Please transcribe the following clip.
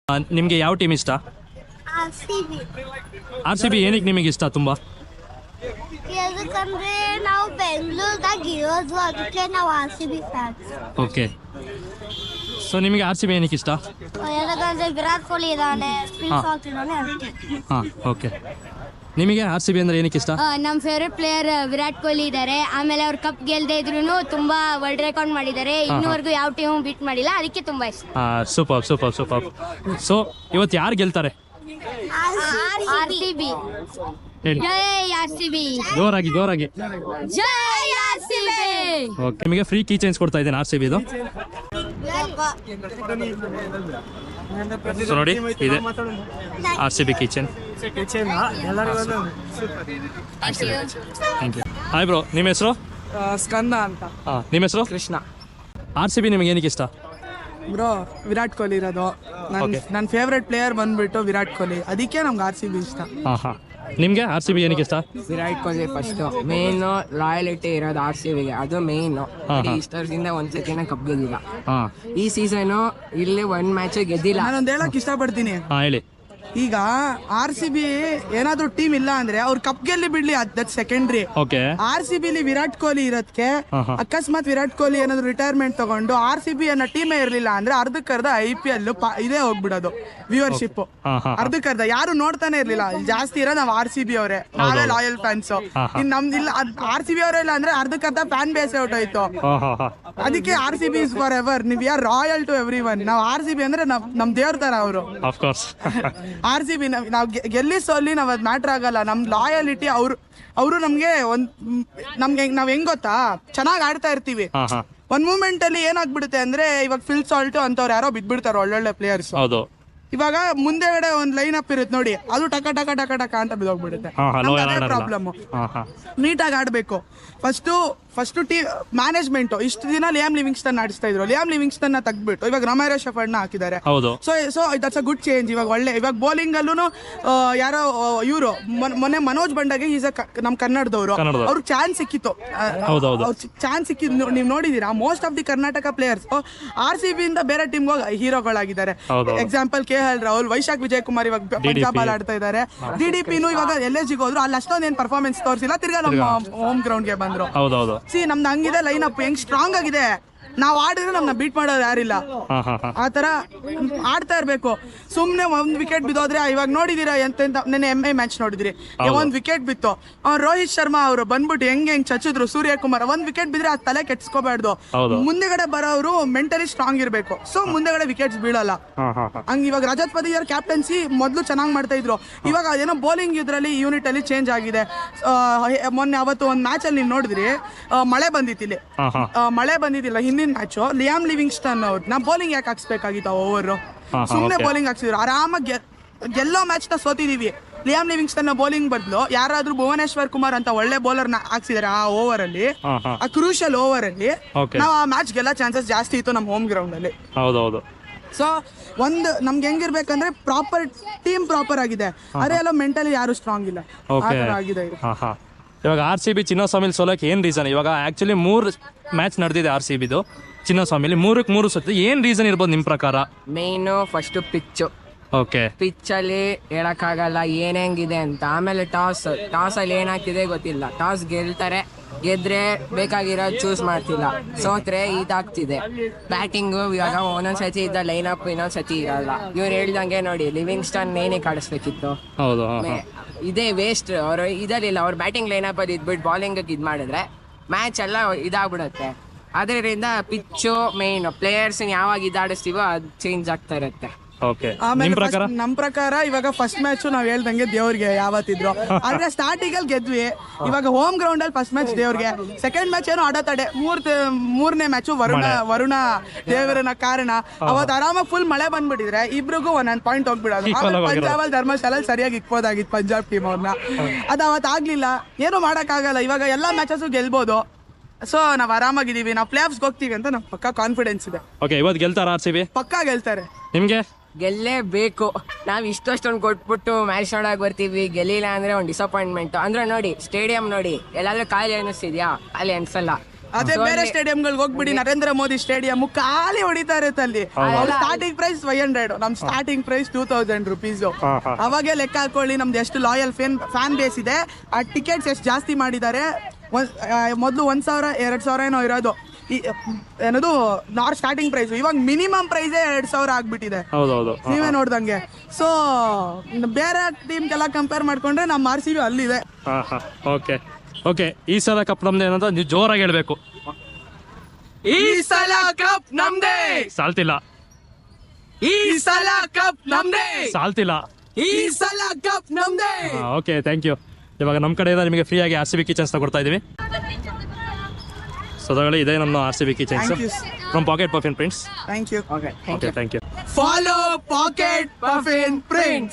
ನಿಮಗೆ ಯಾವ ಟೀಮ್ ಇಷ್ಟ? ಆರ್ ಸಿ ಬಿ ಏನಕ್ಕೆ ನಿಮಗೆ ಇಷ್ಟ ತುಂಬ? ಯಾಕಂದ್ರೆ ನಾವು ಬೆಂಗಳೂರದಾಗ ಇರೋದು, ಅದಕ್ಕೆ ನಾವು R C B fans. Okay, so ನಿಮಗೆ ಆರ್ ಸಿ ಬಿ ಏನಕ್ಕೆ ಇಷ್ಟ? ಯಾಕಂದ್ರೆ ವಿರಾಟ್ ಕೊಹ್ಲಿ ಇದ್ದಾನೆ, ಹಾಂ, ಓಕೆ. ನಿಮಗೆ ಆರ್ ಸಿ ಬಿ ಅಂದರೆ ಏನಕ್ಕೆ ಇಷ್ಟ? ನಮ್ಮ ಫೇವ್ರೆಟ್ ಪ್ಲೇಯರ್ ವಿರಾಟ್ ಕೊಹ್ಲಿ ಇದ್ದಾರೆ. ಆಮೇಲೆ ಅವ್ರು ಕಪ್ ಗೆಲ್ಲದೆ ಇದ್ರು ತುಂಬಾ ವರ್ಲ್ಡ್ ರೆಕಾರ್ಡ್ ಮಾಡಿದ್ದಾರೆ. ಇನ್ನೂವರೆಗೂ ಯಾವ ಟೀಮ್ ಬೀಟ್ ಮಾಡಿಲ್ಲ, ಅದಕ್ಕೆ ತುಂಬಾ ಇಷ್ಟ. Super super super. ಸೊ ಇವತ್ತು ಯಾರು ಗೆಲ್ತಾರೆ? RCB. ಹೇಳಿ, ಜೈ RCB. ಜೋರಾಗಿ ಜೋರಾಗಿ. ಜೈ RCB. ಓಕೆ, ನಿಮಗೆ ಫ್ರೀ ಕೀ ಚೇಂಜ್ ಕೊಡ್ತಾ ಇದ್ದೇನೆ ಆರ್ ಸಿ ಬಿದು. ಸೊ ನೋಡಿ, ಇದೆ R C B kitchen. Thank you. Hi bro, ನಿಮ್ಮ ಹೆಸರು? ಸ್ಕಂದ ಅಂತ. ಹಾಂ, ನಿಮ್ಮ ಹೆಸರು? ಕೃಷ್ಣ. ಆರ್ ಸಿ ಬಿ ನಿಮಗೆ ಏನಕ್ಕೆ ಇಷ್ಟ? ಬ್ರೋ ವಿರಾಟ್ ಕೊಹ್ಲಿ ಇರೋದು. Okay. ನನ್ನ ಫೇವ್ರೆಟ್ ಪ್ಲೇಯರ್ ಬಂದ್ಬಿಟ್ಟು ವಿರಾಟ್ ಕೊಹ್ಲಿ, ಅದಕ್ಕೆ ನಮ್ಗೆ ಆರ್ ಸಿ ಬಿ ಇಷ್ಟ. ಹಾಂ ಹಾಂ, ನಿಮಗೆ ಆರ್ ಸಿ ಬಿ ಏನಕ್ಕೆ ಇಷ್ಟ? Virat Kohli first main loyalty ಇರೋದು ಆರ್ ಸಿ ಬಿಗೆ, ಅದು ಮೇನ್. ಇಷ್ಟು ವರ್ಷದಿಂದ ಒಂದ್ಸತಿನ ಕಪ್ ಗೆದ್ದಿಲ್ಲ. ಹಾಂ ಈ ಸೀಸನ್ ಇಲ್ಲಿ ಒಂದ್ ಮ್ಯಾಚ್ ಗೆದ್ದಿಲ್ಲ. ನಾನೊಂದು ಹೇಳಕ್ ಇಷ್ಟಪಡ್ತೀನಿ. ಹಾಂ, ಹೇಳಿ. ಈಗ ಆರ್ ಸಿ ಬಿ ಏನಾದ್ರು ಟೀಮ್ ಇಲ್ಲ ಅಂದ್ರೆ ಅವ್ರು ಕಪ್ ಗೆಲ್ಲಿ ಬಿಡ್ಲಿ, that secondary. Okay. R C ಬಿಲಿ ವಿರಾಟ್ ಕೊಹ್ಲಿ ಇರೋದಕ್ಕೆ, ಅಕಸ್ಮಾತ್ ವಿರಾಟ್ ಕೊಹ್ಲಿ ಏನಾದ್ರು ರಿಟೈರ್ಮೆಂಟ್ ತಗೊಂಡು ಆರ್ ಸಿ ಬಿ ಅನ್ನೋ ಟೀಮೇ ಇರ್ಲಿಲ್ಲ ಅಂದ್ರೆ ಅರ್ಧಕ್ಕರ್ಧ IPL ಇದೇ ಹೋಗ್ಬಿಡೋದು ವ್ಯೂವರ್ಶಿಪ್. ಅರ್ಧಕ್ಕರ್ಧ ಯಾರು ನೋಡ್ತಾನೆ ಇರ್ಲಿಲ್ಲ. ಜಾಸ್ತಿ ಇರೋ ನಾವ್ ಆರ್ ಸಿ ಬಿ ಅವರೇ, ನಾವೇ ಲಾಯಲ್ ಫ್ಯಾನ್ಸ್. ಇನ್ ನಮ್ದಿಲ್ಲ, ಆರ್ ಸಿ ಬಿ ಅವರೇ ಇಲ್ಲ ಅಂದ್ರೆ ಅರ್ಧಕ್ಕರ್ಧ ಫ್ಯಾನ್ ಬೇಸ್ ಹೊಟ್ಟೋಯ್ತು. ಅದಕ್ಕೆ R C B is forever. ನೀವ್ ಯಾರ್ ರಾಯಲ್ ಟು ಎವ್ರಿ ಒನ್. ನಾವ್ ಆರ್ ಸಿ ಬಿ ಅಂದ್ರೆ ನಮ್ ದೇವ್ರ ತರ ಅವರು. Of course. R C B ನಾವು ಗೆಲ್ಲಿ ಸೋಲಿ ನಾವ್ ಅದ್ ಮ್ಯಾಟ್ರ್ ಆಗಲ್ಲ. ನಮ್ ಲಾಯಲಿಟಿ ಅವರು ನಮ್ಗೆ ನಾವ್ ಹೆಂಗ್ ಗೊತ್ತಾ, ಚೆನ್ನಾಗ್ ಆಡ್ತಾ ಇರ್ತೀವಿ. ಒಂದ್ ಮೂಮೆಂಟ್ ಅಲ್ಲಿ ಏನಾಗ್ಬಿಡುತ್ತೆ ಅಂದ್ರೆ, ಇವಾಗ ಫಿಲ್ ಸಾಲ್ಟ್ ಅಂತವ್ರು ಯಾರೋ ಬಿದ್ಬಿಡ್ತಾರ ಒಳ್ಳೊಳ್ಳೆ ಪ್ಲೇಯರ್ಸ್. ಹೌದು. ಇವಾಗ ಮುಂದೆಗಡೆ ಒಂದ್ ಲೈನ್ ಅಪ್ ಇರುತ್ತೆ ನೋಡಿ, ಅದು ಟಕ ಟಕ ಟಕ ಟಕ ಅಂತ ಬಿದ್ದೋಗ್ಬಿಡುತ್ತೆ. ಪ್ರಾಬ್ಲಮ್. ನೀಟಾಗಿ ಆಡ್ಬೇಕು. ಫಸ್ಟ್ ಟೀಮ್ ಮ್ಯಾನೇಜ್ಮೆಂಟ್ ಇಷ್ಟು ದಿನ ಲಿಯಾಮ್ ಲಿವಿಂಗ್ಸ್ಟನ್ ಆಡಿಸ್ತಾ ಇದ್ರು. ಲಿಯಾಮ್ ಲಿವಿಂಗ್ಸ್ಟನ್ ನ ತೆಗ್ದ್ಬಿಟ್ಟು ಇವಾಗ ರೊಮೇರೋ ಶೆಫರ್ಡ್ ನ ಹಾಕಿದ್ದಾರೆ. So that's a good change. ಇವಾಗ ಬೌಲಿಂಗ್ ಅಲ್ಲೂ ಯಾರೋ ಇವರು ಮೊನ್ನೆ ಮನೋಜ್ ಬಂಡಾಗೆ ಈಸ್ ನಮ್ ಕನ್ನಡದವರು, ಅವ್ರಿಗೆ ಚಾನ್ಸ್ ಸಿಕ್ಕಿತ್ತು. ಚಾನ್ಸ್ ಸಿಕ್ಕಿದ್ದು ನೀವು ನೋಡಿದೀರಾ. Most of the Karnataka players R C B ಇಂದ ಬೇರೆ ಟೀಮ್ ಹೀರೋಗಳಾಗಿದ್ದಾರೆ. ಎಕ್ಸಾಂಪಲ್ KL ರಾಹುಲ್, ವೈಶಾಖ್ ವಿಜಯ್ ಕುಮಾರ್ ಇವಾಗ ಪಂಜಾಬ್ ಅಲ್ಲಿ ಆಡ್ತಾ ಇದ್ದಾರೆ. DDPನು ಇವಾಗ LSG ಹೋದ್ರು, ಅಲ್ಲಿ ಅಷ್ಟೊಂದು ಏನ್ ಪರ್ಫಾರ್ಮೆನ್ಸ್ ತೋರಿಸಿಲ್ಲ. ತಿರ್ಗಾ ನಮ್ಮ ಹೋಮ್ ಗ್ರೌಂಡ್ ಗೆ ಬಂದ್ರು. ನಮ್ದು ಹಂಗಿದೆ ಲೈನ್ ಅಪ್, ಹೆಂಗ್ ಸ್ಟ್ರಾಂಗ್ ಆಗಿದೆ. ನಾವ್ ಆಡಿದ್ರೆ ನಮ್ನ ಬೀಟ್ ಮಾಡೋರು ಯಾರಿಲ್ಲ. ಆತರ ಆಡ್ತಾ ಇರ್ಬೇಕು. ಸುಮ್ನೆ ಒಂದ್ ವಿಕೆಟ್ ಬಿದ್ದೋದ್ರೆ, ಇವಾಗ ನೋಡಿದೀರಾ ಎಂತೆಂತ ನೆನ್ನೆ MI ಮ್ಯಾಚ್ ನೋಡಿದ್ರಿ, ಒಂದ್ ವಿಕೆಟ್ ಬಿತ್ತು. ರೋಹಿತ್ ಶರ್ಮಾ ಅವರು ಬಂದ್ಬಿಟ್ಟು ಹೆಂಗ್ ಚಚ್ಚಿದ್ರು ಸೂರ್ಯಕುಮಾರ್. ಒಂದ್ ವಿಕೆಟ್ ಬಿದ್ರೆ ಆ ತಲೆ ಕೆಡ್ಸ್ಕೋಬಾರ್ದು. ಮುಂದೆಗಡೆ ಬರೋರು ಮೆಂಟಲಿ ಸ್ಟ್ರಾಂಗ್ ಇರ್ಬೇಕು. ಸೊ ಮುಂದೆಗಡೆ ವಿಕೆಟ್ಸ್ ಬೀಳಲ್ಲ. ಹಂಗ ಇವಾಗ ರಜತ್ ಪದಿಯಾರ್ ಕ್ಯಾಪ್ಟನ್ಸಿ ಮೊದ್ಲು ಚೆನ್ನಾಗ್ ಮಾಡ್ತಾ ಇದ್ರು. ಇವಾಗ ಅದೇನೋ ಬೌಲಿಂಗ್ ಇದ್ರಲ್ಲಿ ಯೂನಿಟ್ ಅಲ್ಲಿ ಚೇಂಜ್ ಆಗಿದೆ. ಮೊನ್ನೆ ಅವತ್ತು ಒಂದ್ ಮ್ಯಾಚ್ ಅಲ್ಲಿ ನೋಡಿದ್ರಿ, ಮಳೆ ಬಂದಿತ್ತಿಲ್ಲಿ. ಮಳೆ ಬಂದಿದ್ದಿಲ್ಲ ಹಿಂದಿನ ಮ್ಯಾಚ್. ಲಿಯಾಮ್ ಲಿವಿಂಗ್ಸ್ಟನ್ ಅವ್ರನ್ನ ಬೌಲಿಂಗ್ ಯಾಕೆ ಹಾಕ್ಸ್ಬೇಕಾಗಿತ್ತು? ಓವರ್ ಸುಮ್ನೆ ಬೌಲಿಂಗ್ ಹಾಕ್ಸಿದ್ರು. ಆರಾಮಾಗಿ ಗೆಲ್ಲೋ ಮ್ಯಾಚ್ ನ ಸೋತಿದೀವಿ. ಲಿಯಾಮ್ ಲಿವಿಂಗ್ಸ್ಟನ್ ಬೌಲಿಂಗ್ ಬದಲು ಯಾರಾದ್ರೂ ಭುವನೇಶ್ವರ್ ಕುಮಾರ್ ಅಂತ ಒಳ್ಳೆ ಬೌಲರ್ ನ ಹಾಕ್ಸಿದಾರೆ ಆ ಓವರ್ ಅಲ್ಲಿ, ಆ ಕ್ರೂಷಿಯಲ್ ಓವರ್ ಅಲ್ಲಿ. ನಾವು ಆ ಮ್ಯಾಚ್ ಗೆಲ್ಲ ಚಾನ್ಸಸ್ ಜಾಸ್ತಿ ಇತ್ತು ನಮ್ಮ ಹೋಮ್ ಗ್ರೌಂಡ್ ಅಲ್ಲಿ. ಸೊ ನಮ್ಗೆ ಹೆಂಗಿರ್ಬೇಕಂದ್ರೆ ಪ್ರಾಪರ್ ಟೀಮ್ ಪ್ರಾಪರ್ ಆಗಿದೆ, ಅದೇ ಎಲ್ಲ ಮೆಂಟಲಿ ಯಾರು ಸ್ಟ್ರಾಂಗ್ ಇಲ್ಲ. ಆಗಿದೆ. ಇವಾಗ ಆರ್ ಸಿ ಬಿ ಚಿನ್ನಸ್ವಾಮಿಲಿ ಸೋಲಕ್ಕೆ ಏನು ರೀಸನ್? ಇವಾಗ ಆ್ಯಕ್ಚುಲಿ 3 ಮ್ಯಾಚ್ ನಡೆದಿದೆ ಆರ್ ಸಿ ಬಿದು ಚಿನ್ನಸ್ವಾಮಿಲಿ, 3 ಸತಿ. ಏನು ರೀಸನ್ ಇರ್ಬೋದು ನಿಮ್ಮ ಪ್ರಕಾರ? Main first pitch. Okay. Pitch ಅಲ್ಲಿ ಹೇಳಕ್ಕಾಗಲ್ಲ ಹೆಂಗಿದೆ ಅಂತ. ಆಮೇಲೆ ಟಾಸ್ ಅಲ್ಲಿ ಏನಾಗ್ತಿದೆ ಗೊತ್ತಿಲ್ಲ. ಟಾಸ್ ಗೆಲ್ತಾರೆ, ಗೆದ್ರೆ ಬೇಕಾಗಿರೋದು ಚೂಸ್ ಮಾಡ್ತಿಲ್ಲ, ಸೋತ್ರೆ ಇದಾಗ್ತಿದೆ. ಬ್ಯಾಟಿಂಗು ಇವಾಗ ಒಂದೊಂದ್ಸತಿ ಇದ್ದ ಲೈನ್ ಅಪ್ ಇನ್ನೊಂದ್ಸತಿ ಇರಲ್ಲ. ಇವ್ರು ಹೇಳ್ದಂಗೆ ನೋಡಿ, ಲಿವಿಂಗ್ಸ್ಟನ್ ನೇನೆ ಕಾಡಿಸ್ಬೇಕಿತ್ತು. ಇದೇ ವೇಸ್ಟ್. ಅವರು ಇದರಲ್ಲಿಲ್ಲ, ಅವ್ರ ಬ್ಯಾಟಿಂಗ್ ಲೈನ್ ಅಪ್ ಅಲ್ಲಿ ಇದ್ಬಿಟ್ಟು ಬೌಲಿಂಗ್ ಇದ್ ಮಾಡಿದ್ರೆ ಮ್ಯಾಚ್ ಎಲ್ಲ ಇದಾಗ್ಬಿಡುತ್ತೆ. ಅದರಿಂದ ಪಿಚ್ಚು ಮೇನ್, ಪ್ಲೇಯರ್ಸ್ ಯಾವಾಗ ಇದಾಡಿಸ್ತೀವೋ ಅದು ಚೇಂಜ್ ಆಗ್ತಾ ಇರುತ್ತೆ. ನಮ್ ಪ್ರಕಾರ ಇವಾಗ ಫಸ್ಟ್ ಮ್ಯಾಚ್ ನಾವ್ ಹೇಳ್ದಂಗೆ ದೇವ್ರಿಗೆ ಯಾವತ್ತಿದ್ರು. ಆದ್ರೆ ಸ್ಟಾರ್ಟಿಂಗ್ ಅಲ್ಲಿ ಗೆದ್ವಿ. ಇವಾಗ ಹೋಮ್ ಗ್ರೌಂಡ್ ಅಲ್ಲಿ ಫಸ್ಟ್ ಮ್ಯಾಚ್ ದೇವ್ರಿಗೆ, ಸೆಕೆಂಡ್ ಮ್ಯಾಚ್ ಏನೋ ಅಡತಡೆ, ಮೂರನೇ ಮ್ಯಾಚ್ ವರುಣ ದೇವರನ ಕಾರಣ. ಅವತ್ತು ಆರಾಮಾಗಿ ಫುಲ್ ಮಳೆ ಬಂದ್ಬಿಟ್ಟಿದ್ರೆ ಇಬ್ರಿಗೂ ಒಂದೊಂದು ಪಾಯಿಂಟ್ ಹೋಗ್ಬಿಡೋದು. ಪಂಜಾಬ್ ಅಲ್ಲಿ ಧರ್ಮಶಾಲ ಸರಿಯಾಗಿ ಇಕ್ಬೋದಾಗಿತ್ತು ಪಂಜಾಬ್ ಟೀಮ್ ಅವ್ರನ್ನ. ಅದು ಅವತ್ತು ಆಗ್ಲಿಲ್ಲ. ಏನು ಮಾಡಕ್ ಆಗಲ್ಲ. ಇವಾಗ ಎಲ್ಲಾ ಮ್ಯಾಚಸ್ ಗೆಲ್ಬಹುದು. ಸೊ ನಾವ್ ಆರಾಮಾಗಿದೀವಿ. ನಾವು ಪ್ಲೇ ಆಫ್ಸ್ ಹೋಗ್ತೀವಿ ಅಂತ ನಮ್ಗೆ ಪಕ್ಕಾ ಕಾನ್ಫಿಡೆನ್ಸ್ ಇದೆ. ಇವತ್ತು ಗೆಲ್ತಾರ ಆರ್ ಸಿ ಬಿ? ಪಕ್ಕಾ ಗೆಲ್ತಾರೆ. ನಿಮ್ಗೆ? ಗೆಲ್ಲೇಬೇಕು. ನಾವ್ ಇಷ್ಟೊಂದು ಕೊಟ್ಬಿಟ್ಟು ಮ್ಯಾಚ್ ನೋಡಕ್ ಬರ್ತೀವಿ, ಗೆಲ್ಲಿಲ್ಲ ಅಂದ್ರೆ ಒಂದು ಡಿಸಪಾಯಿಂಟ್ಮೆಂಟ್. ಅಂದ್ರೆ ನೋಡಿ, ಸ್ಟೇಡಿಯಂ ನೋಡಿ, ಎಲ್ಲಾದ್ರೂ ಖಾಲಿ ಅನಿಸ್ತಿದ್ಯಾ? ಅಲ್ಲಿ ಅನ್ಸಲ್ಲ. ಅದೇ ಬೇರೆ ಸ್ಟೇಡಿಯಂಗಳಿಗೆ ಹೋಗ್ಬಿಡಿ, ನರೇಂದ್ರ ಮೋದಿ ಸ್ಟೇಡಿಯಂ ಖಾಲಿ ಹೊಡಿತಾ ಇರುತ್ತೆ ಅಲ್ಲಿ. ಸ್ಟಾರ್ಟಿಂಗ್ ಪ್ರೈಸ್ 500, ನಮ್ ಸ್ಟಾರ್ಟಿಂಗ್ ಪ್ರೈಸ್ 2000 rupees. ಅವಾಗೆ ಲೆಕ್ಕ ಹಾಕೊಳ್ಳಿ ನಮ್ದು ಎಷ್ಟು ಲಾಯಲ್ ಫ್ಯಾನ್ ಬೇಸ್ ಇದೆ. ಆ ಟಿಕೆಟ್ಸ್ ಎಷ್ಟು ಜಾಸ್ತಿ ಮಾಡಿದ್ದಾರೆ. ಮೊದಲು 1000 2000 ಏನೋ ಇರೋದು, ಏನದು ಸ್ಟಾರ್ಟಿಂಗ್ ಪ್ರೈಸ್, ಇವಾಗ ಮಿನಿಮಮ್ ಪ್ರೈಸೇ 2000 ಆಗ್ಬಿಟ್ಟಿದೆ. ಹೌದೌದು. ನೀವೇ ನೋಡ್ದಂಗೆ. ಸೊ ಬೇರೆ ಟೀಮ್ಗೆಲ್ಲ ಕಂಪೇರ್ ಮಾಡ್ಕೊಂಡ್ರೆ ನಮ್ಮ RCB ಅಲ್ಲಿದೆ. ಓಕೆ ಓಕೆ, ಈ ಸಲ ಕಪ್ ನಮ್ದೇ ಏನಂತ ನೀವು ಜೋರಾಗಿ ಹೇಳ್ಬೇಕು. ಈ ಸಲ ಕಪ್ ನಮ್ದೇ, ಸಾಲ್ತಿಲ್ಲ. ಈ ಸಲ ಕಪ್ ನಮ್ದೇ, ಸಾಲ್ತಿಲ್ಲ. ಈ ಸಲ ಕಪ್ ನಮ್ದೇ. Okay, thank you. ಇವಾಗ ನಮ್ಮ ಕಡೆಯಿಂದ ನಿಮಗೆ ಫ್ರೀಯಾಗಿ RCB ಕಿಚನ್ಸ್ ಕೊಡ್ತಾ ಇದ್ದೀವಿ. ಸೊ ತಗೊಳ್ಳಿ, ಇದೇ ನಮ್ಮ RCB kitchens Thank you. From Pocket Puffin Prints. Thank you. Okay, thank you. Follow Pocket Puffin prints.